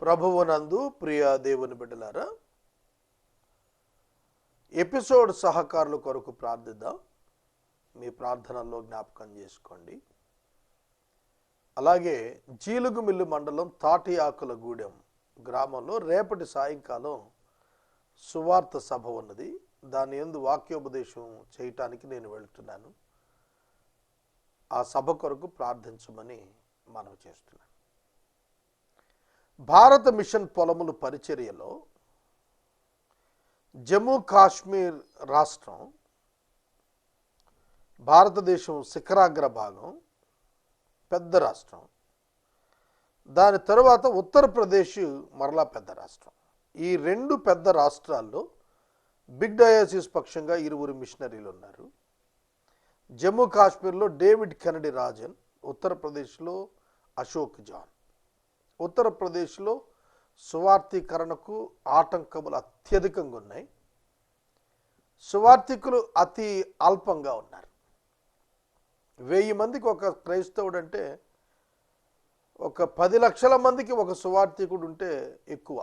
ప్రభువునందు ప్రియ దేవుని బిడ్డలారా, ఎపిసోడ్ సహకారుల కొరకు ప్రార్థిద్దాం. మీ ప్రార్థనల్లో జ్ఞాపకం చేసుకోండి. అలాగే జీలుగుమిల్లు మండలం తాటి ఆకుల గూడెం గ్రామంలో రేపటి సాయంకాలం సువార్త సభ ఉన్నది. దాని యందు వాక్యోపదేశం చేయటానికి నేను వెళ్తున్నాను. ఆ సభ కొరకు ప్రార్థించమని మనవి చేస్తున్నాను. భారత మిషన్ పొలములు పరిచర్యలో జమ్మూ కాశ్మీర్ రాష్ట్రం భారతదేశం శిఖరాగ్ర భాగం, పెద్ద రాష్ట్రం. దాని తరువాత ఉత్తరప్రదేశ్ మరలా పెద్ద రాష్ట్రం. ఈ రెండు పెద్ద రాష్ట్రాల్లో బిగ్ డయాసిస్ పక్షంగా 2 మిషనరీలు ఉన్నారు. జమ్మూ కాశ్మీర్లో డేవిడ్ కెనడీ రాజన్, ఉత్తరప్రదేశ్లో అశోక్ జాన్. ఉత్తరప్రదేశ్లో సువార్థీకరణకు ఆటంకములు అత్యధికంగా ఉన్నాయి. సువార్థికులు అతి అల్పంగా ఉన్నారు. 1000 మందికి ఒక క్రైస్తవుడు అంటే ఒక 10 లక్షల మందికి ఒక సువార్థికుడు ఉంటే ఎక్కువ.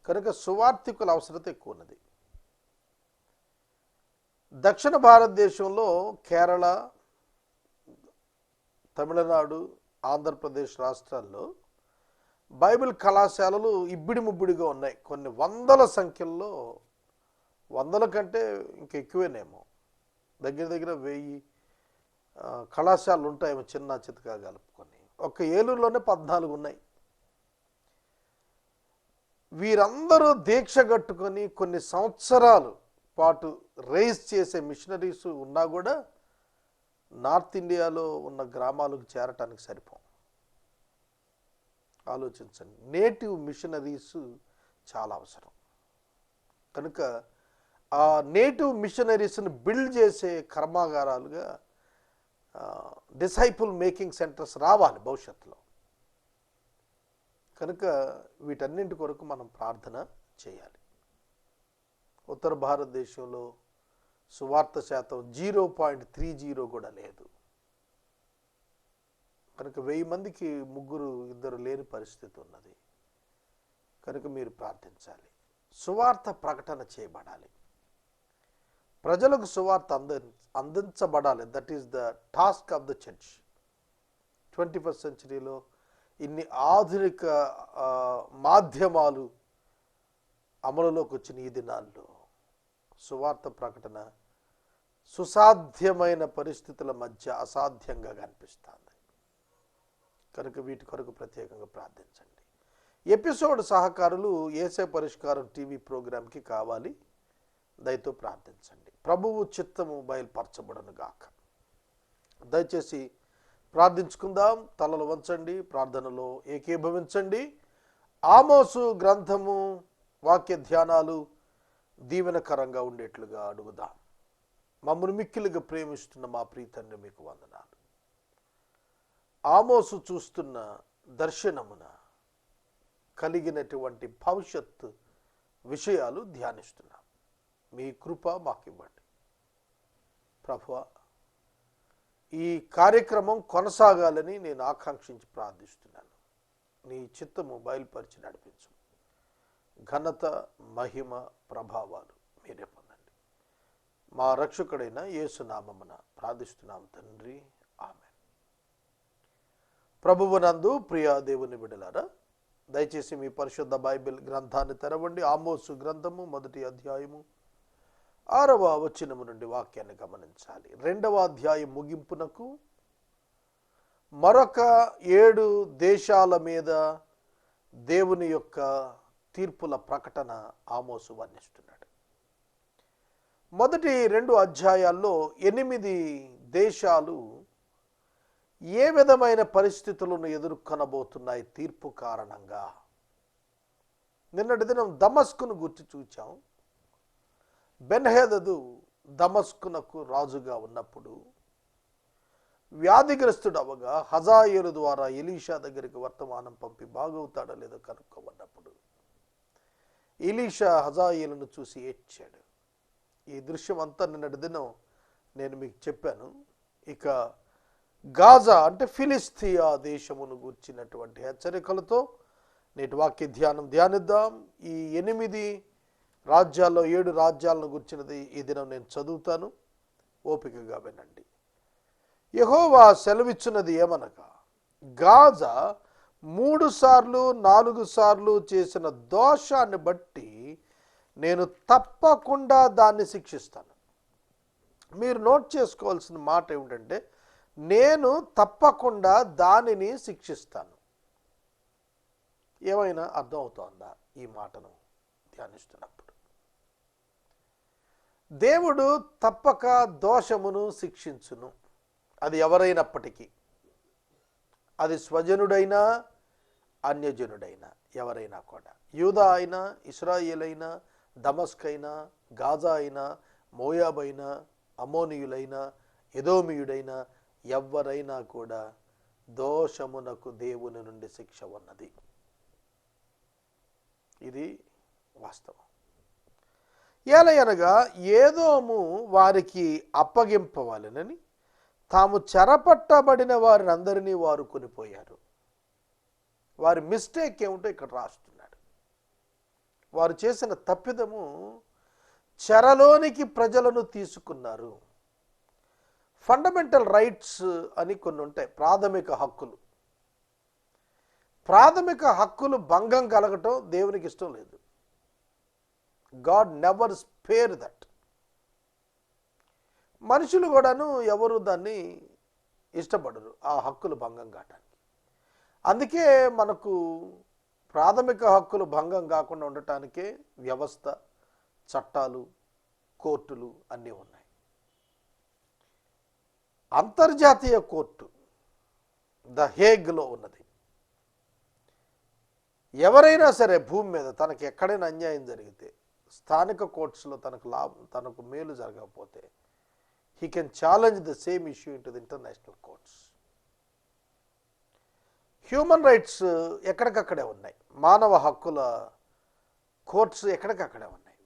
కనుక సువార్థికుల అవసరత ఎక్కువ ఉన్నది. దక్షిణ భారతదేశంలో కేరళ, తమిళనాడు, ఆంధ్రప్రదేశ్ రాష్ట్రాల్లో బైబిల్ కళాశాలలు ఇబ్బడి ముబ్బడిగా ఉన్నాయి. కొన్ని వందల సంఖ్యల్లో, వందల కంటే ఇంకెక్కువేనేమో, దగ్గర దగ్గర 1000 కళాశాలలు ఉంటాయేమో చిన్న చితకా కలుపుకొని. ఒక్క ఏలూరులోనే 14 ఉన్నాయి. వీరందరూ దీక్ష కట్టుకొని కొన్ని సంవత్సరాలు పాటు రైజ్ చేసే మిషనరీస్ ఉన్నా కూడా నార్త్ ఇండియాలో ఉన్న గ్రామాలకు చేరటానికి సరిపోం. ఆలోచించండి. నేటివ్ మిషనరీస్ చాలా అవసరం. కనుక ఆ నేటివ్ మిషనరీస్ని బిల్డ్ చేసే కర్మాగారాలుగా డిసైపుల్ మేకింగ్ సెంటర్స్ రావాలి భవిష్యత్తులో. కనుక వీటన్నింటి కొరకు మనం ప్రార్థన చేయాలి. ఉత్తర భారతదేశంలో సువార్త శాతం 0.30 కూడా లేదు. కనుక 1000 మందికి 3-2 లేని పరిస్థితి ఉన్నది. కనుక మీరు ప్రార్థించాలి. సువార్త ప్రకటన చేయబడాలి. ప్రజలకు సువార్త అందించబడాలి. That is the task of the church. 21st సెంచరీలో ఇన్ని ఆధునిక మాధ్యమాలు అమలులోకి వచ్చిన ఈ దినాల్లో సువార్త ప్రకటన సుసాధ్యమైన పరిస్థితుల మధ్య అసాధ్యంగా కనిపిస్తుంది. కనుక వీటి కొరకు ప్రత్యేకంగా ప్రార్థించండి. ఎపిసోడ్ సహకారులు ఏసే పరిష్కారం టీవీ ప్రోగ్రాంకి కావాలి. దయతో ప్రార్థించండి. ప్రభువు చిత్తము బయలుపరచబడను గాక. దయచేసి ప్రార్థించుకుందాం. తలలు వంచండి, ప్రార్థనలో ఏకీభవించండి. ఆమోసు గ్రంథము వాక్య ధ్యానాలు దీవెనకరంగా ఉండేట్లుగా అడుగుదాం. మమ్మల్ని మిక్కిలిగా ప్రేమిస్తున్న మా ప్రీతండ్రి, మీకు వందనాలు. ఆమోసు చూస్తున్న దర్శనమున కలిగినటువంటి భవిష్యత్తు విషయాలు ధ్యానిస్తున్నాం. మీ కృప మాకివ్వండి ప్రభువా. ఈ కార్యక్రమం కొనసాగాలని నేను ఆకాంక్షించి ప్రార్థిస్తున్నాను. నీ చిత్తము బయలుపరిచి నడిపించు. ఘనత, మహిమ, ప్రభావాలు మీరే పొందండి. మా రక్షకుడైన యేసు నామమున ప్రార్థిస్తున్నాం తండ్రి, ఆమేన్. ప్రభువునందు ప్రియ దేవుని బిడ్డలారా, దయచేసి మీ పరిశుద్ధ బైబిల్ గ్రంథాన్ని తెరవండి. ఆమోసు గ్రంథము 1వ అధ్యాయము 6వ వచనము నుండి వాక్యాన్ని గమనించాలి. 2వ అధ్యాయం ముగింపునకు మరొక 7 దేశాల మీద దేవుని యొక్క తీర్పుల ప్రకటన ఆమోసు వర్ణిస్తున్నాడు. మొదటి 2 అధ్యాయాల్లో 8 దేశాలు ఏ విధమైన పరిస్థితులను ఎదుర్కొనబోతున్నాయి తీర్పు కారణంగా. నిన్నటి దినం దమస్కును గుర్తు చూచాం. బెన్హదదు దమస్కునకు రాజుగా ఉన్నప్పుడు వ్యాధిగ్రస్తుడు అవగా హజాయేలు ద్వారా ఎలీషా దగ్గరికి వర్తమానం పంపి బాగవుతాడో లేదో కనుక్కోమన్నప్పుడు ఎలీషా హజాయేలును చూసి ఏడ్చాడు. ఈ దృశ్యం అంతా నిన్నటి దినం నేను మీకు చెప్పాను. ఇక గాజా అంటే ఫిలిస్తీయా దేశమును గూర్చినటువంటి హెచ్చరికలతో నేటి వాక్య ధ్యానిద్దాం. ఈ 8 రాజ్యాల్లో 7 రాజ్యాలను గుర్చినది ఈ దినం నేను చదువుతాను, ఓపికగా వినండి. యెహోవా సెలవిచ్చినది ఏమనగా, గాజా 3 సార్లు 4 సార్లు చేసిన దోషాన్ని బట్టి నేను తప్పకుండా దాన్ని శిక్షిస్తాను. మీరు నోట్ చేసుకోవాల్సిన మాట ఏమిటంటే, నేను తప్పకుండా దానిని శిక్షిస్తాను. ఏమైనా అర్థం అవుతోందా ఈ మాటను ధ్యానిస్తున్నప్పుడు? దేవుడు తప్పక దోషమును శిక్షించును. అది ఎవరైనప్పటికీ, అది స్వజనుడైనా అన్యజనుడైనా ఎవరైనా కూడా, యూదా అయినా, ఇశ్రాయేల్ అయినా, దమస్క్ అయినా, గాజా అయినా, మోయాబ్ అయినా, అమోనీయులైనా, ఎదోమీయుడైనా ఎవరైనా కూడా దోషమునకు దేవుని నుండి శిక్ష ఉన్నది. ఇది వాస్తవం. ఏలయనగా ఏదోము వారికి అప్పగింపవాలనని తాము చెరపట్టబడిన వారిని అందరినీ వారు కొనిపోయారు. వారి మిస్టేక్ ఏమిటో ఇక్కడ రాస్తున్నాడు. వారు చేసిన తప్పిదము, చెరలోనికి ప్రజలను తీసుకున్నారు. ఫండమెంటల్ రైట్స్ అని కొన్ని ఉంటాయి, ప్రాథమిక హక్కులు. ప్రాథమిక హక్కులు భంగం కలగటం దేవునికి ఇష్టం లేదు. God never spare that. మనుషులు కూడాను ఎవరు దాన్ని ఇష్టపడరు, ఆ హక్కులు భంగం కావటానికి. అందుకే మనకు ప్రాథమిక హక్కులు భంగం కాకుండా ఉండటానికే వ్యవస్థ, చట్టాలు, కోర్టులు అన్నీ ఉన్నాయి. అంతర్జాతీయ కోర్టు ద హేగ్లో ఉన్నది. ఎవరైనా సరే భూమి మీద తనకు ఎక్కడైనా అన్యాయం జరిగితే, స్థానిక కోర్ట్స్లో తనకు మేలు జరగకపోతే, he can challenge the same issue into the international courts. Human rights ఎక్కడికక్కడే ఉన్నాయి, మానవ హక్కుల కోర్ట్స్ ఎక్కడికక్కడే ఉన్నాయి.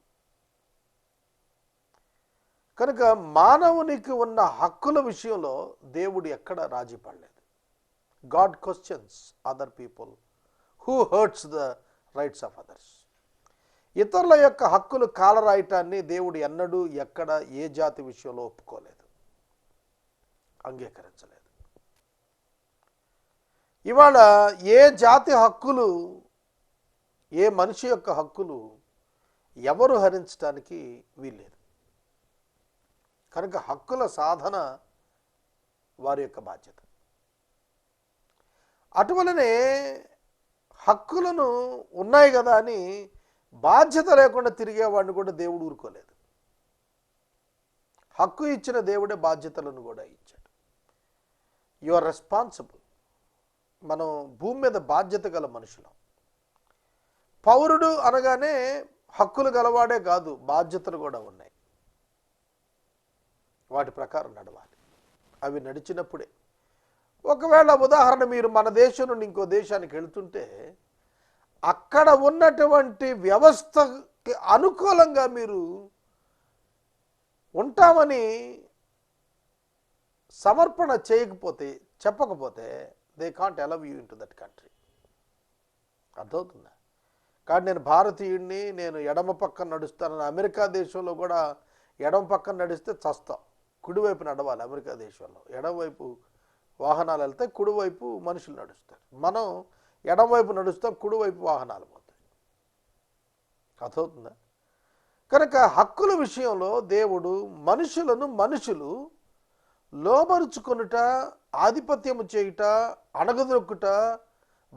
కనుక మానవునికి ఉన్న హక్కుల విషయంలో దేవుడు ఎక్కడ రాజీ పడలేదు. God questions other people who hurts the rights of others. ఇతరుల యొక్క హక్కులు కాలరాయటాన్ని దేవుడు ఎన్నడూ ఎక్కడ ఏ జాతి విషయంలో ఒప్పుకోలేదు, అంగీకరించలేదు. ఇవాళ ఏ జాతి హక్కులు, ఏ మనిషి యొక్క హక్కులు ఎవరు హరించడానికి వీల్లేదు. కనుక హక్కుల సాధన వారి యొక్క బాధ్యత. అటువలనే హక్కులను ఉన్నాయి కదా అని బాధ్యత లేకుండా తిరిగేవాడిని కూడా దేవుడు ఊరుకోలేదు. హక్కు ఇచ్చిన దేవుడే బాధ్యతలను కూడా ఇచ్చాడు. You are responsible. మనం భూమి మీద బాధ్యత గల మనుషులం. పౌరుడు అనగానే హక్కులు గలవాడే కాదు, బాధ్యతలు కూడా ఉన్నాయి. వాటి ప్రకారం నడవాలి. అవి నడిచినప్పుడే, ఒకవేళ ఉదాహరణ మీరు మన దేశం నుండి ఇంకో దేశానికి వెళ్తుంటే, అక్కడ ఉన్నటువంటి వ్యవస్థకి అనుకూలంగా మీరు ఉంటామని సమర్పణ చేయకపోతే, చెప్పకపోతే, they can't allow you in to that country. అర్థమవుతుందా? కానీ నేను భారతీయుడిని, నేను ఎడమ పక్కన నడుస్తానని, అమెరికా దేశంలో కూడా ఎడమ పక్కన నడిస్తే చస్తాం. కుడివైపు నడవాలి. అమెరికా దేశంలో ఎడమవైపు వాహనాలు వెళ్తే, కుడివైపు మనుషులు నడుస్తారు. మనం ఎడమవైపు నడుస్తాం, కుడివైపు వాహనాలు పోతాయి. అర్థమవుతుందా? కనుక హక్కుల విషయంలో దేవుడు మనుషులు లోబరుచుకొనుట, ఆధిపత్యము చేయుట, అణగదొక్కుట,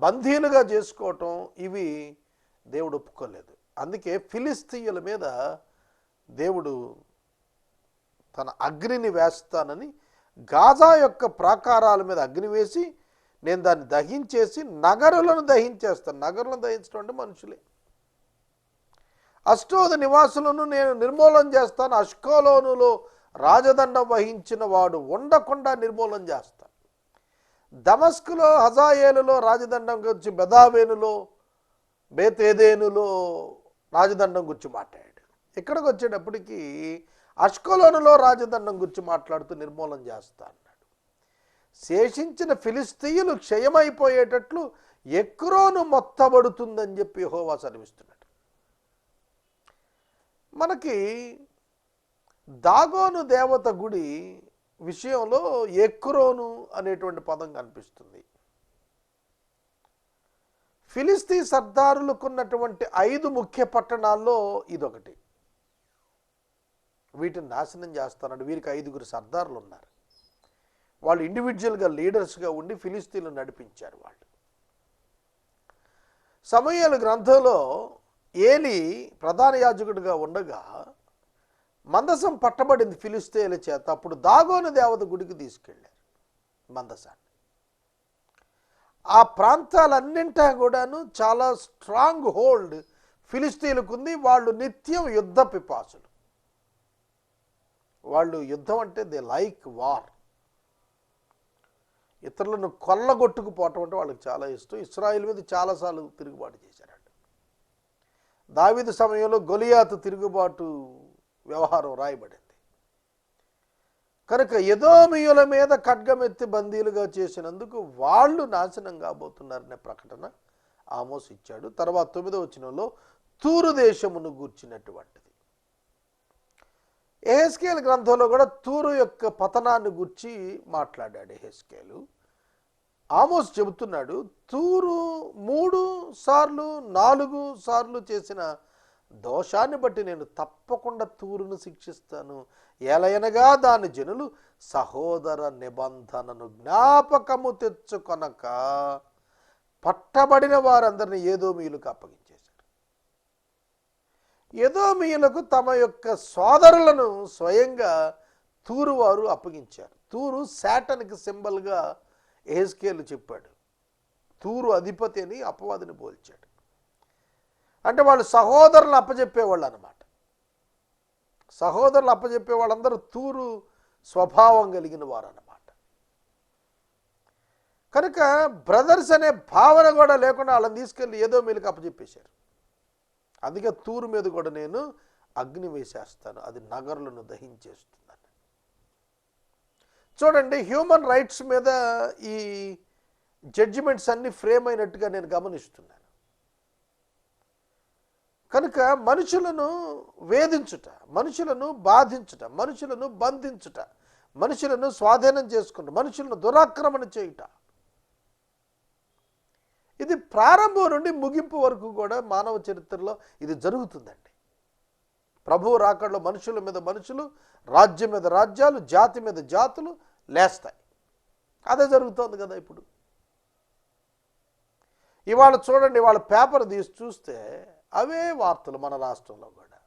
బందీలుగా చేసుకోవటం, ఇవి దేవుడు ఒప్పుకోలేదు. అందుకే ఫిలిస్తీయుల మీద దేవుడు తన అగ్నిని వేస్తానని గాజా యొక్క ప్రాకారాల మీద అగ్ని వేసి, నేను దాన్ని దహించేసి నగరులను దహించేస్తాను. నగరులను దహించడం అంటే మనుషులే. అష్టోద నివాసులను నేను నిర్మూలన చేస్తాను. అష్కోలోనులో రాజదండం వహించిన వాడు ఉండకుండా నిర్మూలన చేస్తాను. దమస్కులో, హజాయేలులో రాజదండం గురించి, బెదావేనులో, బేతేదేనులో రాజదండం గురించి మాట్లాడాడు. ఇక్కడికి వచ్చేటప్పటికి అష్కోలోనులో రాజదండం గురించి మాట్లాడుతూ నిర్మూలన చేస్తా అన్నాడు. శేషించిన ఫిలిస్తీయులు క్షయమైపోయేటట్లు ఎక్రోను మొత్తబడుతుందని చెప్పి యెహోవా సెలవిస్తున్నాడు. మనకి దాగోను దేవత గుడి విషయంలో ఎక్రోను అనేటువంటి పదం కనిపిస్తుంది. ఫిలిస్తీ సర్దారులకున్నటువంటి 5 ముఖ్య పట్టణాల్లో ఇదొకటి. వీటిని నాశనం చేస్తానండి. వీరికి 5గురు సర్దారులు ఉన్నారు. వాళ్ళు ఇండివిజువల్గా లీడర్స్గా ఉండి ఫిలిస్తీన్లు నడిపించారు. వాళ్ళు సమూయేలు గ్రంథంలో ఏలి ప్రధాన యాజకుడిగా ఉండగా మందసం పట్టబడింది ఫిలిస్తీన్ల చేత. అప్పుడు దాగోను దేవత గుడికి తీసుకెళ్ళారు మందసాన్ని. ఆ ప్రాంతాలన్నింటా కూడాను చాలా స్ట్రాంగ్ హోల్డ్ ఫిలిస్తీన్లకు ఉంది. వాళ్ళు నిత్యం యుద్ధ పిపాసులు. వాళ్ళు యుద్ధం అంటే దే లైక్ వార్. ఇతరులను కొల్లగొట్టుకుపోవటం అంటే వాళ్ళకి చాలా ఇష్టం. ఇశ్రాయేలు మీద చాలాసార్లు తిరుగుబాటు చేశారండి. దావీదు సమయంలో గొలియాతు తిరుగుబాటు వ్యవహారం రాయబడింది. కనుక ఎదోమీయుల మీద ఖడ్గమెత్తి బందీలుగా చేసినందుకు వాళ్ళు నాశనం కాబోతున్నారనే ప్రకటన ఆమోస్ ఇచ్చాడు. తర్వాత 9వ వచనంలో తూరు దేశమును గూర్చినటువంటిది. యెహెజ్కేలు గ్రంథంలో కూడా తూరు యొక్క పతనాన్ని గురించి మాట్లాడాడు యెహెజ్కేలు. ఆమోస్ చెబుతున్నాడు, తూరు 3 సార్లు 4 సార్లు చేసిన దోషాన్ని బట్టి నేను తప్పకుండా తూరును శిక్షిస్తాను. ఎలయనగా దాని జనులు సహోదర నిబంధనను జ్ఞాపకము తెచ్చుకొనక పట్టబడిన వారందరినీ ఏదోమీయులకు అప్పగించేశారు. ఏదోమీయులకు తమ యొక్క సోదరులను స్వయంగా తూరు వారు అప్పగించారు. తూరు శాటన్కి సింబల్గా యెహెజ్కేలు చెప్పాడు. తూరు అధిపతి అని అపవాదిని పోల్చాడు. అంటే వాళ్ళు సహోదరులు అప్పచెప్పేవాళ్ళు అన్నమాట. సహోదరులు అప్పచెప్పే వాళ్ళందరూ తూరు స్వభావం కలిగిన వారు అన్నమాట. కనుక బ్రదర్స్ అనే భావన కూడా లేకుండా వాళ్ళని తీసుకెళ్ళి ఏదోమీయులకు అప్పచెప్పేశారు. అందుకే తూరు మీద కూడా నేను అగ్ని వేసేస్తాను, అది నగరులను దహించేస్తున్నాను. చూడండి, హ్యూమన్ రైట్స్ మీద ఈ జడ్జిమెంట్స్ అన్ని ఫ్రేమ్ అయినట్టుగా నేను గమనిస్తున్నాను. కనుక మనుషులను వేధించుట, మనుషులను బాధించుట, మనుషులను బంధించుట, మనుషులను స్వాధీనం చేసుకుంట, మనుషులను దురాక్రమణ చేయుట, ఇది ప్రారంభం నుండి ముగింపు వరకు కూడా మానవ చరిత్రలో ఇది జరుగుతుందండి. ప్రభువు రాకడలో మనుషుల మీద మనుషులు, రాజ్యం మీద రాజ్యాలు, జాతి మీద జాతులు లేస్తాయి. అదే జరుగుతోంది కదా ఇప్పుడు. ఇవాళ చూడండి, వాళ్ళ పేపర్ తీసి చూస్తే అవే వార్తలు మన రాష్ట్రంలో కూడా.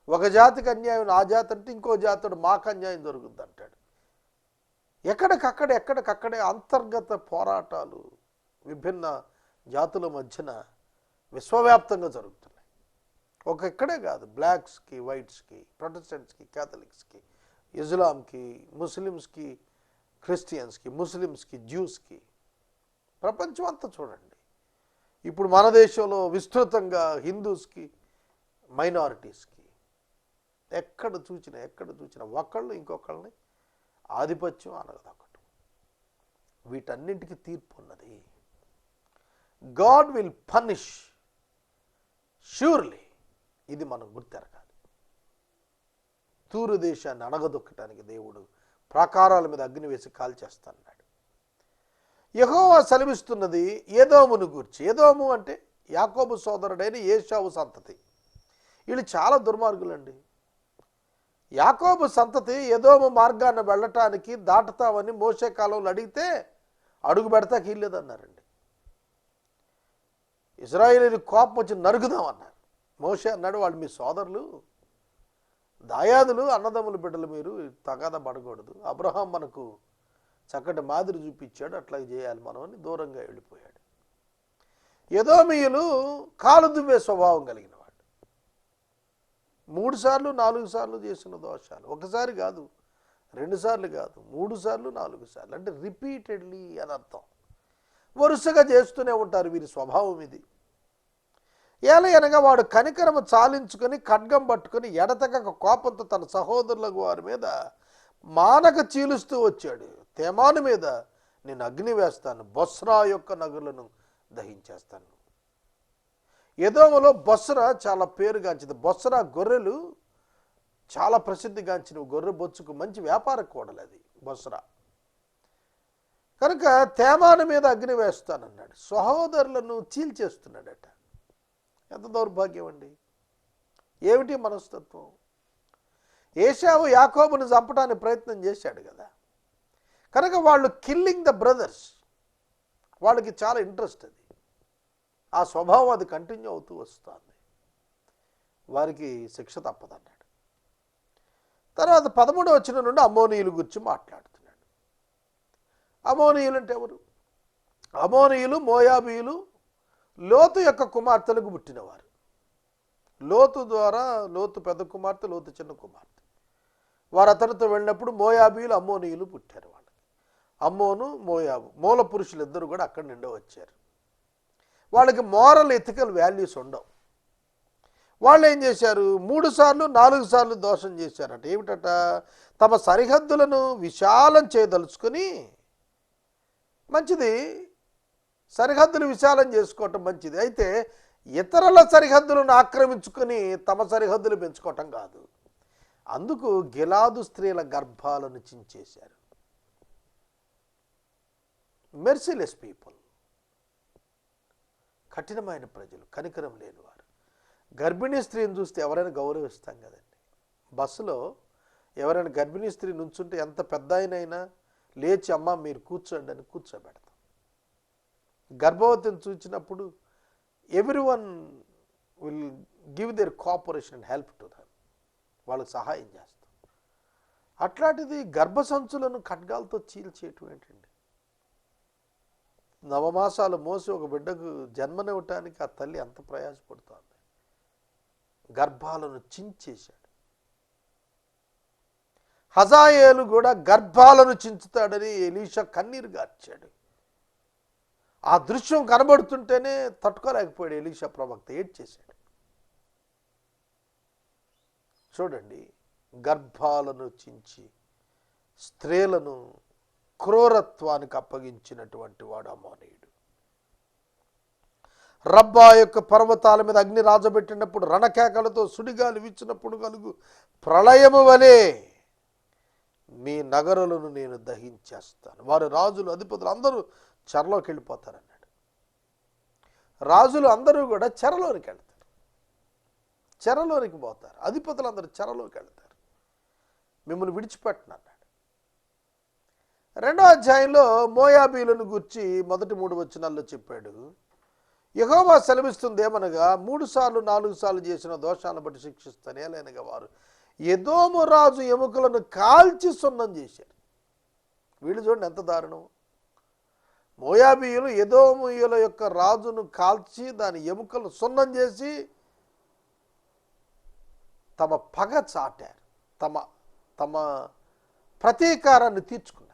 ఒక జాతికి అన్యాయం ఆ జాతి అంటే ఇంకో జాతుడు మాకు అన్యాయం జరుగుద్ది అంటాడు. ఎక్కడికక్కడే అంతర్గత పోరాటాలు విభిన్న జాతుల మధ్యన విశ్వవ్యాప్తంగా జరుగుతున్నాయి. ఇక్కడే కాదు, బ్లాక్స్కి, వైట్స్కి, ప్రొటెస్టెంట్స్కి, క్యాథలిక్స్కి, ఇస్లాంకి, ముస్లిమ్స్కి, క్రిస్టియన్స్కి, ముస్లిమ్స్కి, జ్యూస్కి, ప్రపంచం అంతా చూడండి. ఇప్పుడు మన దేశంలో విస్తృతంగా హిందూస్కి, మైనారిటీస్కి, ఎక్కడ చూసినా ఒకళ్ళు ఇంకొకళ్ళని ఆధిపత్యం అనగదొక్కటం. వీటన్నింటికి తీర్పు ఉన్నది. God will punish surely. ఇది మనం గుర్తెరగాలి. తూరు దేశాన్ని అణగదొక్కటానికి దేవుడు ప్రాకారాల మీద అగ్ని వేసి కాల్చేస్తాన్నాడు. యెహోవా సెలవిస్తున్నది ఏదోమును గూర్చి. ఏదోము అంటే యాకోబు సోదరుడైన ఏశావు సంతతి. వీళ్ళు చాలా దుర్మార్గులండి. యాకోబు సంతతి ఏదోము మార్గాన్ని వెళ్ళటానికి దాటుతామని మోషే కాలంలో అడిగితే అడుగు పెడతాకి వీల్లేదన్నారండి. ఇశ్రాయేలీయులు కోపం వచ్చి నరుగుదామన్నారు. మోషే అన్నాడు, వాళ్ళు మీ సోదరులు, దాయాదులు, అన్నదమ్ముల బిడ్డలు, మీరు తగాదా పడకూడదు. అబ్రహాం మనకు చక్కటి మాదిరి చూపించాడు, అట్లాగే చేయాలి మనం అని దూరంగా వెళ్ళిపోయాడు. ఎదోమీయులు కాలు దువ్వే స్వభావం కలిగిన వాడు. 3 సార్లు 4 సార్లు చేసిన దోషాలు, ఒకసారి కాదు, 2 సార్లు కాదు, 3 సార్లు 4 సార్లు, అంటే రిపీటెడ్లీ అని అర్థం. వరుసగా చేస్తూనే ఉంటారు. వీరి స్వభావం ఇది. ఏలయనగా వాడు కనికరము చాలించుకొని ఖడ్గం పట్టుకొని ఎడతెగక కోపంతో తన సహోదరులకు వారి మీద మానక చీలుస్తూ వచ్చాడు. తేమాను మీద నేను అగ్ని వేస్తాను, బొస్రా యొక్క నగరులను దహించేస్తాను. ఎదోములో బొస్రా చాలా పేరుగాంచింది. బొస్రా గొర్రెలు చాలా ప్రసిద్ధిగాంచిన గొర్రె బొచ్చుకు మంచి వ్యాపార కూడలు అది బొస్రా. కనుక తేమాను మీద అగ్ని వేస్తానన్నాడు. సహోదరులను చీల్చేస్తున్నాడట. ఎంత దౌర్భాగ్యం అండి! ఏమిటి మనస్తత్వం? ఏశావు యాకోబును చంపడానికి ప్రయత్నం చేశాడు కదా. కనుక వాళ్ళు కిల్లింగ్ ద బ్రదర్స్, వాళ్ళకి చాలా ఇంట్రెస్ట్ అది. ఆ స్వభావం అది కంటిన్యూ అవుతూ వస్తుంది. వారికి శిక్ష తప్పదన్నాడు. తర్వాత 13వ వచనం నుండి అమ్మోనీయుల గురించి మాట్లాడుతున్నాడు. అమ్మోనీయులు అంటే ఎవరు? అమ్మోనీయులు, మోయాబీయులు లోతు యొక్క కుమార్తెలకు పుట్టినవారు. లోతు ద్వారా లోతు పెద్ద కుమార్తె, లోతు చిన్న కుమార్తె. వారు అతనితో వెళ్ళినప్పుడు మోయాబీయులు, అమ్మోనీయులు పుట్టారు వాళ్ళకి. అమ్మోను, మోయాబు మూల పురుషులు ఇద్దరు కూడా అక్కడి నుండే వచ్చారు. వాళ్ళకి మోరల్ ఎథికల్ వాల్యూస్ ఉండవు. వాళ్ళు ఏం చేశారు? 3 సార్లు 4 సార్లు దోషం చేశారట. ఏమిటట? తమ సరిహద్దులను విశాలం చేయదలుచుకొని, మంచిది, సరిహద్దులు విశాలం చేసుకోవటం మంచిది. అయితే ఇతరుల సరిహద్దులను ఆక్రమించుకొని తమ సరిహద్దులు పెంచుకోవటం కాదు. అందుకు గిలాదు స్త్రీల గర్భాలను చించేశారు. మెర్సిలెస్ పీపుల్, కఠినమైన ప్రజలు, కనికరం లేనివారు. గర్భిణీ స్త్రీని చూస్తే ఎవరైనా గౌరవిస్తాం కదండి. బస్సులో ఎవరైనా గర్భిణీ స్త్రీ నుంచుంటే ఎంత పెద్ద అయినా లేచి అమ్మ మీరు కూర్చోండి అని కూర్చోబెడతాం. గర్భవతిని చూసినప్పుడు everyone will give there cooperation and help to them, వాళ్ళకి సహాయం చేస్తాం. అట్లాంటిది గర్భసంచులను ఖడ్గాలతో చీల్చేయటం ఏంటండి? నవమాసాలు మోసి ఒక బిడ్డకు జన్మనివ్వటానికి ఆ తల్లి అంత ప్రయాసపడుతోంది. గర్భాలను చించేశాడు. హజాయేలు కూడా గర్భాలను చించుతాడని ఎలీషా కన్నీరు గార్చాడు. ఆ దృశ్యం కనబడుతుంటేనే తట్టుకోలేకపోయాడు ఎలీషా ప్రవక్త, ఏడ్చేశాడు. చూడండి, గర్భాలను చించి స్త్రీలను క్రూరత్వానికి అప్పగించినటువంటి వాడు అమ్మోనీయుడు. రబ్బా యొక్క పర్వతాల మీద అగ్ని రాజబెట్టినప్పుడు, రణకేకలతో సుడిగాలి వీచినప్పుడు కలుగు ప్రళయము వలె మీ నగరులను నేను దహించేస్తాను. వారు రాజులు, అధిపతులు అందరూ చెరలోకి వెళ్ళిపోతారన్నాడు. రాజులు అందరూ కూడా చెరలోనికి వెళ్తారు, చెరలోనికి పోతారు. అధిపతులు అందరూ చెరలోకి వెళ్తారు. మిమ్మల్ని విడిచిపెట్టను అన్నాడు. 2వ అధ్యాయంలో మోయాబీలను గూర్చి మొదటి 3 వచనాల్లో చెప్పాడు. యెహోవా సెలవిస్తుందేమనగా, 3 సార్లు 4 సార్లు చేసిన దోషాలను బట్టి శిక్షిస్తాను. ఏలైనగా వారు ఎదోము రాజు ఎముకలను కాల్చి సున్నం చేశారు. వీళ్ళు చూడండి ఎంత దారుణం. మోయాబీయులు ఎదోమీయుల యొక్క రాజును కాల్చి దాని ఎముకలు సున్నం చేసి తమ పగ చాటారు, తమ ప్రతీకారాన్ని తీర్చుకున్నారు.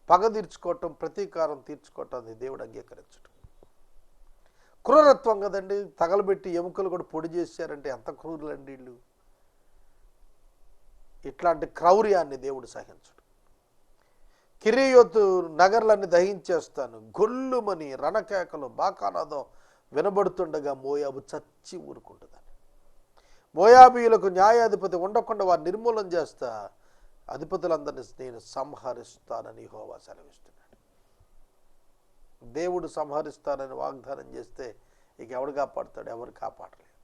పగ తీర్చుకోవటం, ప్రతీకారం తీర్చుకోవటం అది దేవుడు అంగీకరించడం. క్రూరత్వం కదండి. తగలబెట్టి ఎముకలు కూడా పొడి చేశారంటే ఎంత క్రూరులండి వీళ్ళు. ఇట్లాంటి క్రౌర్యాన్ని దేవుడు సహించడు. కిరీయోతు నగర్లన్నీ దహించేస్తాను. గొల్లుమని రణకేకలు బాకానాదం వినబడుతుండగా మోయాబు చచ్చి ఊరుకుంటుందని. మోయాబీయులకు న్యాయాధిపతి ఉండకుండా వారు నిర్మూలన చేస్తా, అధిపతులందరినీ నేను సంహరిస్తానని యెహోవా సెలవిస్తున్నాడు. దేవుడు సంహరిస్తానని వాగ్దానం చేస్తే ఇక ఎవడు కాపాడుతాడు? ఎవరు కాపాడలేరు.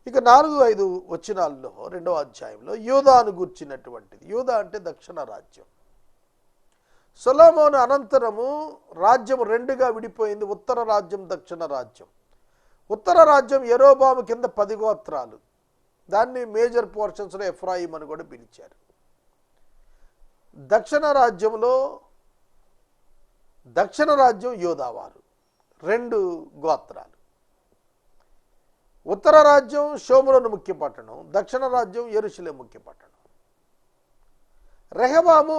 ఇక 4-5 వచనాల్లో 2వ అధ్యాయంలో యూదాను గూర్చినటువంటిది. యూదా అంటే దక్షిణ రాజ్యం. సొలొమోను అనంతరము రాజ్యం 2గా విడిపోయింది. ఉత్తర రాజ్యం, దక్షిణ రాజ్యం. ఉత్తర రాజ్యం యెరోబాము కింద 10 గోత్రాలు. దాన్ని మేజర్ పోర్షన్స్లో ఎఫ్రాయిం అని కూడా పిలిచారు. దక్షిణ రాజ్యం యూదావారు 2 గోత్రాలు. ఉత్తర రాజ్యం షోమ్రోను ముఖ్య పట్టణం, దక్షిణ రాజ్యం యెరూషలేము ముఖ్య పట్టణం. రెహబాము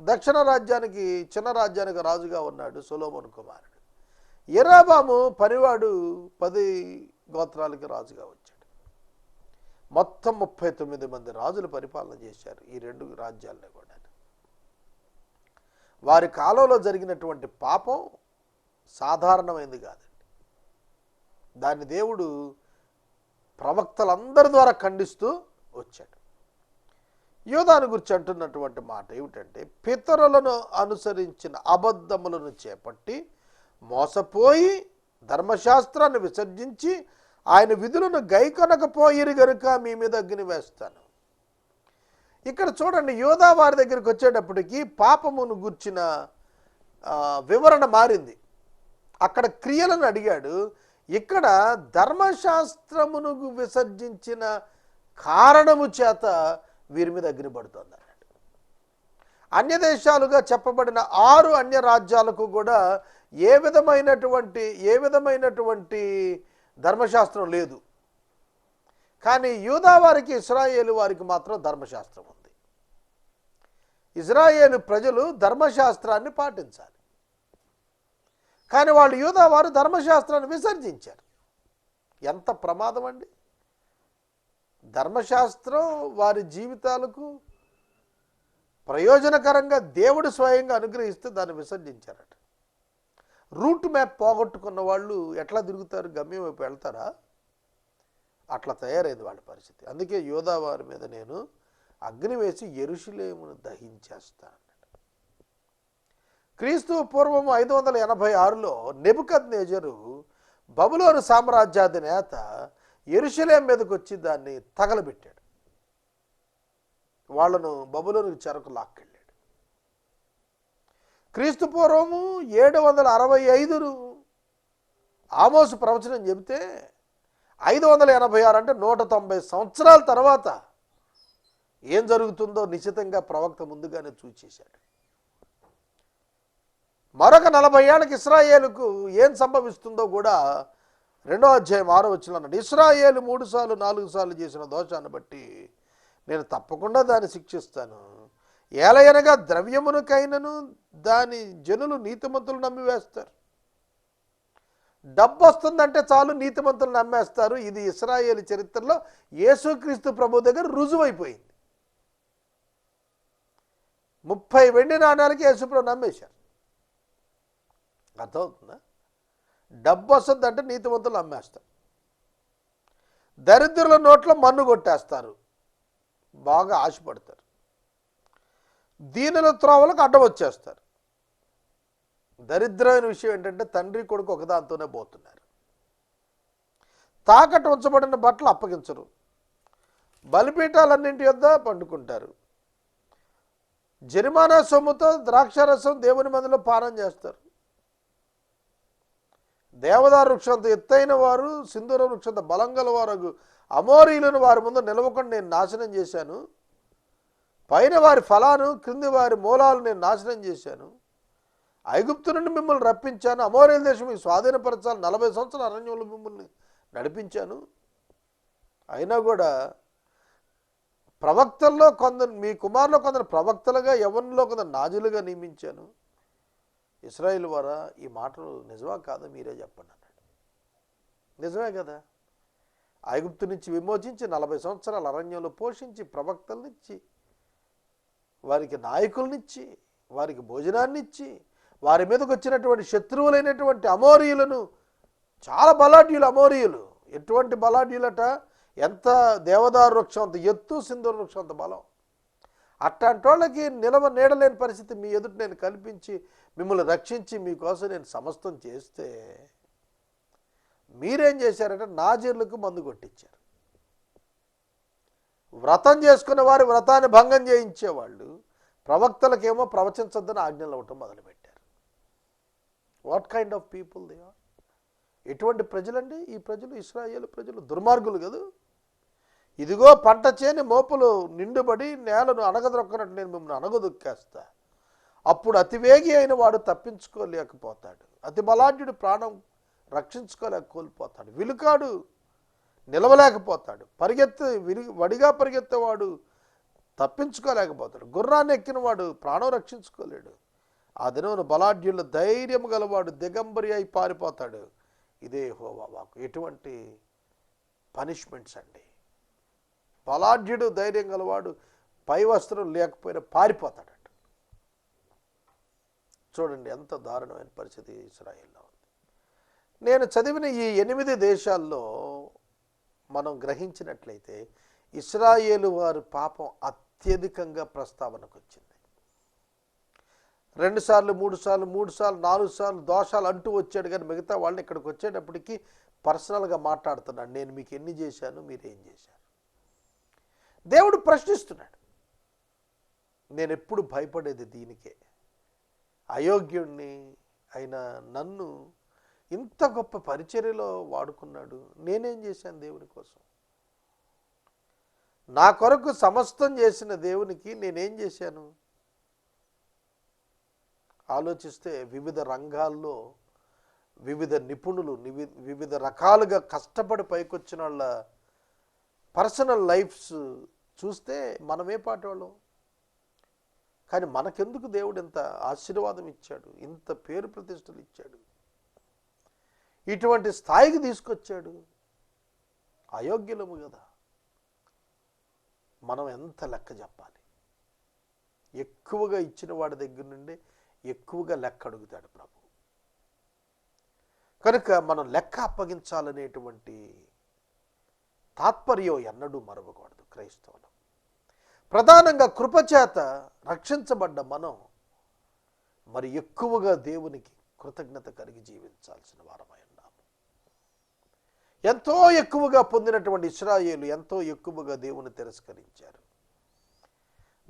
దక్షిణ రాజ్యానికి, చిన్న రాజ్యానికి రాజుగా ఉన్నాడు, సొలొమోను కుమారుడు. యెరోబాము పనివాడు 10 గోత్రాలకి రాజుగా వచ్చాడు. మొత్తం 39 మంది రాజులు పరిపాలన చేశారు ఈ 2 రాజ్యాలను కూడా. వారి కాలంలో జరిగినటువంటి పాపం సాధారణమైనది కాదండి. దాన్ని దేవుడు ప్రవక్తలందరి ద్వారా ఖండిస్తూ వచ్చాడు. యోధాను గురించి అంటున్నటువంటి మాట ఏమిటంటే, పితరులను అనుసరించిన అబద్ధములను చేపట్టి మోసపోయి ధర్మశాస్త్రాన్ని విసర్జించి ఆయన విధులను గైకొనకపోయిరు గనుక మీ మీద అగ్ని వేస్తాను. ఇక్కడ చూడండి, యోధా వారి దగ్గరికి వచ్చేటప్పటికి పాపమును గుర్చిన వివరణ మారింది. అక్కడ క్రియలను అడిగాడు, ఇక్కడ ధర్మశాస్త్రమును విసర్జించిన కారణము చేత వీరి మీద అగ్ని పడుతుంది అన్నాడు. అన్య దేశాలుగా చెప్పబడిన 6 అన్య రాజ్యాలకు కూడా ఏ విధమైనటువంటి ధర్మశాస్త్రం లేదు. కానీ యూదా వారికి, ఇశ్రాయేలు వారికి మాత్రం ధర్మశాస్త్రం ఉంది. ఇశ్రాయేలు ప్రజలు ధర్మశాస్త్రాన్ని పాటించాలి. కానీ వాళ్ళు యూదా వారు ధర్మశాస్త్రాన్ని విసర్జించారు. ఎంత ప్రమాదం అండి! ధర్మశాస్త్రం వారి జీవితాలకు ప్రయోజనకరంగా దేవుడు స్వయంగా అనుగ్రహిస్తే దాన్ని విసర్జించారట. రూట్ మ్యాప్ పోగొట్టుకున్న వాళ్ళు ఎట్లా తిరుగుతారు? గమ్యం వైపు వెళ్తారా? అట్లా తయారైంది వాళ్ళ పరిస్థితి. అందుకే యోధా వారి మీద నేను అగ్ని వేసి యెరూషలేమును దహించేస్తాను. క్రీస్తు పూర్వం 586లో నెబుకద్నెజరు బబులోను సామ్రాజ్యాధినేత యెరూషలేం మీదకి వచ్చి దాన్ని తగలబెట్టాడు. వాళ్లను బబులోనుకు చెరకు లాక్కెళ్ళాడు. క్రీస్తు పూర్వము 765 ఆమోసు ప్రవచనం చెబితే 586 అంటే 190 సంవత్సరాల తర్వాత ఏం జరుగుతుందో నిశ్చితంగా ప్రవక్త ముందుగానే చూచేశాడు. మరొక 40 ఏళ్ళకి ఇశ్రాయేలుకు ఏం సంభవిస్తుందో కూడా 2వ అధ్యాయం 6వ వచనంలో అన్నాడు. ఇశ్రాయేలు 3 సార్లు 4 సార్లు చేసిన దోషాన్ని బట్టి నేను తప్పకుండా దాన్ని శిక్షిస్తాను. ఏలయనగా ద్రవ్యమునకైనను దాని జనులు నీతిమంతులు నమ్మివేస్తారు. డబ్బు వస్తుందంటే చాలు నీతిమంతులు నమ్మేస్తారు. ఇది ఇశ్రాయేలు చరిత్రలో యేసుక్రీస్తు ప్రభు దగ్గర రుజువైపోయింది. 30 వెండి నాణ్యాలకి యేసుప్రభు నమ్మేశారు. అర్థమవుతుందా? డబ్బు వస్తుందంటే నీతిమంతులు నమ్మేస్తారు. దరిద్రుల నోట్లో మన్ను కొట్టేస్తారు, బాగా ఆశపడతారు. దీనుల త్రోవలకు అడ్డం వచ్చేస్తారు. దరిద్రమైన విషయం ఏంటంటే తండ్రి కొడుకు ఒకదాంతోనే పోతున్నారు. తాకట్టు ఉంచబడిన బట్టలు అప్పగించరు. బలిపీఠాలన్నింటి యొద్ద పండుకుంటారు. జరిమానా సొమ్ముతో ద్రాక్షారసం దేవుని మందిలో పానం చేస్తారు. దేవదారు వృక్షంత ఎత్తైన వారు, సింధూర వృక్షంత బలం గల వారు అమోరీలను వారి ముందు నిలవకుండా నేను నాశనం చేశాను. పైన వారి ఫలాను, క్రింది వారి మూలాలు నేను నాశనం చేశాను. ఐగుప్తు నుండి మిమ్మల్ని రప్పించాను. అమోరీల దేశం మీకు స్వాధీనపరచాలి. 40 సంవత్సరాల అరణ్యంలో మిమ్మల్ని నడిపించాను. అయినా కూడా ప్రవక్తల్లో కొందరు, మీ కుమారులో కొందరు ప్రవక్తలుగా, యవ్వనులో కొందరు నాజులుగా నియమించాను. ఇశ్రాయేలు వారా, ఈ మాటలు నిజమా కాదా మీరే చెప్పండి అన్నాడు. నిజమే కదా. ఐగుప్తు నుంచి విమోచించి 40 సంవత్సరాల అరణ్యంలో పోషించి, ప్రవక్తలనిచ్చి, వారికి నాయకులనిచ్చి, వారికి భోజనాన్నిచ్చి, వారి మీదకి వచ్చినటువంటి శత్రువులైనటువంటి అమోరీయులను, చాలా బలాఢ్యులు అమోరీయులు. ఎటువంటి బలాఢ్యులట! ఎంత దేవదారు వృక్షం అంత ఎత్తు, సింధూర వృక్షం అంత బలం. అట్లాంటి వాళ్ళకి నీడలేని పరిస్థితి మీ ఎదుట నేను కల్పించి మిమ్మల్ని రక్షించి మీకోసం నేను సమస్తం చేస్తే మీరేం చేశారంటే నాజీర్లకు మందు కొట్టించారు. వ్రతం చేసుకున్న వారి వ్రతాన్ని భంగం చేయించేవాళ్ళు ప్రవక్తలకేమో ప్రవచించొద్దని ఆజ్ఞలు ఇవ్వటం మొదలుపెట్టారు. What kind of people they are? ఎటువంటి ప్రజలండి ఈ ప్రజలు? ఇశ్రాయేలు ప్రజలు దుర్మార్గులు కదా. ఇదిగో పంట చేని మోపులు నిండుబడి నేలను అణగదొక్కనట్టు నేను మిమ్మల్ని అణగదొక్కేస్తా. అప్పుడు అతివేగి అయిన వాడు తప్పించుకోలేకపోతాడు. అతి బలాఢ్యుడు ప్రాణం రక్షించుకోలేక కోల్పోతాడు. విలుకాడు నిలవలేకపోతాడు. వడిగా పరిగెత్తేవాడు తప్పించుకోలేకపోతాడు. గుర్రాన్ని ఎక్కినవాడు ప్రాణం రక్షించుకోలేడు. ఆ దినమున బలాఢ్యుల ధైర్యం గలవాడు దిగంబరి అయి పారిపోతాడు. ఇదే యెహోవా వాక్కు. ఎటువంటి పనిష్మెంట్స్ అండి! బలాఢ్యుడు ధైర్యం గలవాడు పై వస్త్రం లేకపోయినా పారిపోతాడట. చూడండి ఎంత దారుణమైన పరిస్థితి ఇశ్రాయేల్లో ఉంది. నేను చదివిన ఈ 8 దేశాల్లో మనం గ్రహించినట్లయితే ఇశ్రాయేలు వారి పాపం అత్యధికంగా ప్రస్తావనకు వచ్చింది. 2 సార్లు 3 సార్లు 4 సార్లు దోషాలు అంటూ వచ్చాడు, కానీ మిగతా వాళ్ళని ఇక్కడికి వచ్చేటప్పటికి పర్సనల్గా మాట్లాడుతున్నాడు. నేను మీకు ఎన్ని చేశాను, మీరేం చేశారు? దేవుడు ప్రశ్నిస్తున్నాడు. నేను ఎప్పుడు భయపడేది దీనికే. అయోగ్యుణ్ణి అయిన నన్ను ఇంత గొప్ప పరిచర్యలో వాడుకున్నాడు. నేనేం చేశాను దేవుని కోసం? నా కొరకు సమస్తం చేసిన దేవునికి నేనేం చేశాను? ఆలోచిస్తే వివిధ రంగాల్లో వివిధ నిపుణులు వివిధ రకాలుగా కష్టపడి పైకొచ్చిన వాళ్ళ పర్సనల్ లైఫ్స్ చూస్తే మనమే పాటవాళ్ళం. కానీ మనకెందుకు దేవుడు ఇంత ఆశీర్వాదం ఇచ్చాడు, ఇంత పేరు ప్రతిష్టలు ఇచ్చాడు, ఇటువంటి స్థాయికి తీసుకొచ్చాడు? అయోగ్యులము కదా. మనం ఎంత లెక్క చెప్పాలి? ఎక్కువగా ఇచ్చిన వాడి దగ్గర నుండి ఎక్కువగా లెక్క అడుగుతాడు ప్రభు. కనుక మనం లెక్క అప్పగించాలనేటువంటి తాత్పర్యం ఎన్నడూ మరవకూడదు. క్రైస్తవులు ప్రధానంగా కృపచేత రక్షించబడ్డ మనం మరి ఎక్కువగా దేవునికి కృతజ్ఞత కలిగి జీవించాల్సిన వారమై ఉన్నాము. ఎంతో ఎక్కువగా పొందినటువంటి ఇశ్రాయేలు ఎంతో ఎక్కువగా దేవుని తిరస్కరించారు.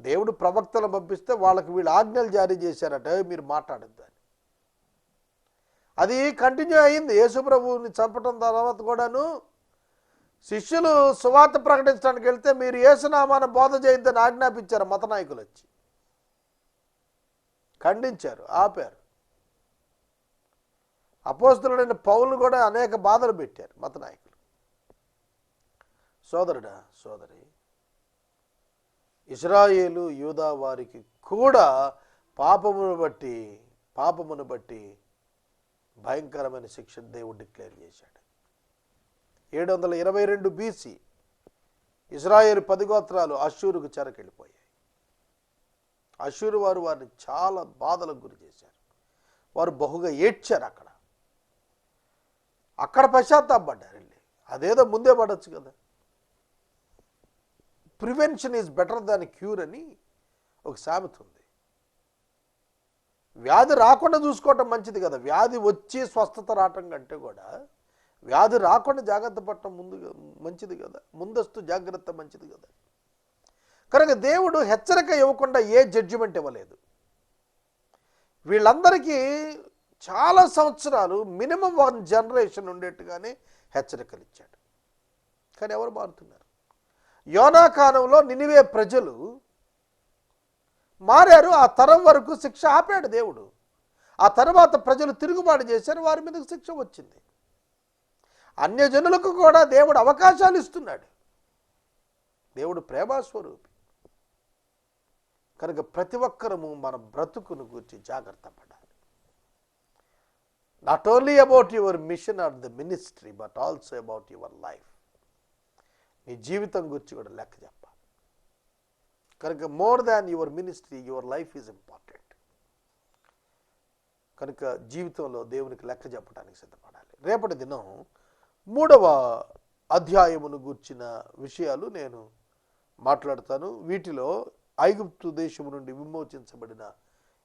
దేవుడు ప్రవక్తలు పంపిస్తే వాళ్ళకి వీళ్ళు ఆజ్ఞలు జారీ చేశారట, మీరు మాట్లాడద్దు అని. అది కంటిన్యూ అయింది. యేసుప్రభువుని చంపటం తర్వాత కూడాను శిష్యులు సువార్త ప్రకటించడానికి వెళ్తే మీరు యేసునామాన బోధ చేయొద్దని ఆజ్ఞాపించారు. మత నాయకులు వచ్చి ఖండించారు, ఆపారు. అపోస్తలుడైన పౌలును కూడా అనేక బాధలు పెట్టారు మత నాయకులు. సోదరుడా సోదరి, ఇశ్రాయేలు యూదా వారికి కూడా పాపమును బట్టి భయంకరమైన శిక్ష దేవుడు డిక్లేర్ చేశాడు. 722 BC ఇశ్రాయేలు 10 గోత్రాలు అష్షూరుకు చెరకెళ్ళిపోయాయి. అష్షూరు వారు వారిని చాలా బాధలకు గురి చేశారు. వారు బహుగా ఏడ్చారు. అక్కడ పశ్చాత్తాపడ్డారు. అదేదో ముందే పడవచ్చు కదా. Prevention is better than cure అని ఒక సామెత ఉంది. వ్యాధి రాకుండా చూసుకోవటం మంచిది కదా. వ్యాధి వచ్చి స్వస్థత రావటం కంటే కూడా వ్యాధి రాకుండా జాగ్రత్త పడటం మంచిది కదా. ముందస్తు జాగ్రత్త మంచిది కదా. కనుక దేవుడు హెచ్చరిక ఇవ్వకుండా ఏ జడ్జిమెంట్ ఇవ్వలేదు. వీళ్ళందరికీ చాలా సంవత్సరాలు మినిమం 1 జనరేషన్ ఉండేట్టుగానే హెచ్చరికలు ఇచ్చాడు. కానీ ఎవరు మారుతున్నారు? యోనా కాలంలో నినివే ప్రజలు మారారు. ఆ తరం వరకు శిక్ష ఆపాడు దేవుడు. ఆ తర్వాత ప్రజలు తిరుగుబాటు చేశారు, వారి మీదకి శిక్ష వచ్చింది. అన్యజనులకు కూడా దేవుడు అవకాశాలు ఇస్తున్నాడు. దేవుడు ప్రేమస్వరూపి. కనుక ప్రతి ఒక్కరము మన బ్రతుకును గురించి జాగ్రత్త పడాలి. Not only about your mission or the ministry but also about your life. నీ జీవితం గురించి కూడా లెక్క చెప్పాలి. కనుక more than your ministry your life is important. కనుక జీవితంలో దేవునికి లెక్క చెప్పడానికి సిద్ధపడాలి. రేపటి దినం 3వ అధ్యాయమును గూర్చిన విషయాలు నేను మాట్లాడతాను. వీటిలో ఐగుప్తు దేశము నుండి విమోచించబడిన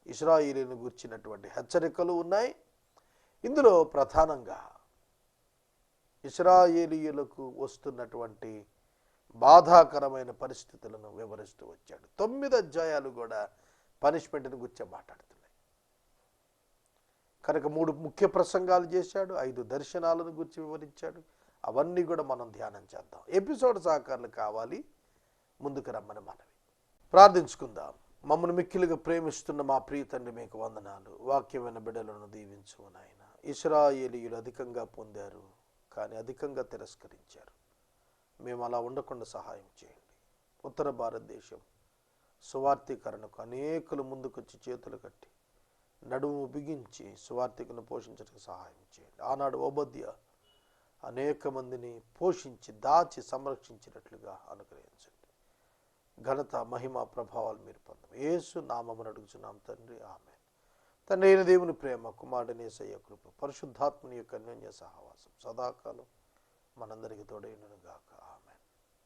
ఇశ్రాయేలును గూర్చినటువంటి హెచ్చరికలు ఉన్నాయి. ఇందులో ప్రధానంగా ఇశ్రాయేలీయులకు వస్తున్నటువంటి బాధాకరమైన పరిస్థితులను వివరిస్తూ వచ్చాడు. 9 అధ్యాయాలు కూడా పనిష్మెంట్ని గురించి మాట్లాడుతున్నాయి. కనుక 3 ముఖ్య ప్రసంగాలు చేశాడు, 5 దర్శనాలను గురించి వివరించాడు. అవన్నీ కూడా మనం ధ్యానం చేద్దాం. ఎపిసోడ్ సహకారులు కావాలి, ముందుకు రమ్మని మనవి. ప్రార్థించుకుందాం. మమ్మల్ని మిక్కిలిగా ప్రేమిస్తున్న మా ప్రియ తండ్రి, మీకు వందనాలు. వాక్యమైన బిడ్డలను దీవించు నాయన. ఇశ్రాయేలీయులు అధికంగా పొందారు, కానీ అధికంగా తిరస్కరించారు. మేము అలా ఉండకుండా సహాయం చేయండి. ఉత్తర భారతదేశం సువార్థీకరణకు అనేకులు ముందుకొచ్చి చేతులు కట్టి నడుము బిగించి సువార్థికులను పోషించడానికి సహాయం చేయండి. ఆనాడు ఓబద్య అనేక మందిని పోషించి దాచి సంరక్షించినట్లుగా అనుగ్రహించండి. ఘనత మహిమ ప్రభావాలు మీరు పొందం. యేసు నామమున అడుగుచున్నాం తండ్రి, ఆమేన్. తండ్రి అయిన దేవుని ప్రేమ, కుమారుని యేసయ్య కృప, పరిశుద్ధాత్మని యొక్క అన్యోన్య సహవాసం సదాకాలం మనందరికీ తోడైనను గాక.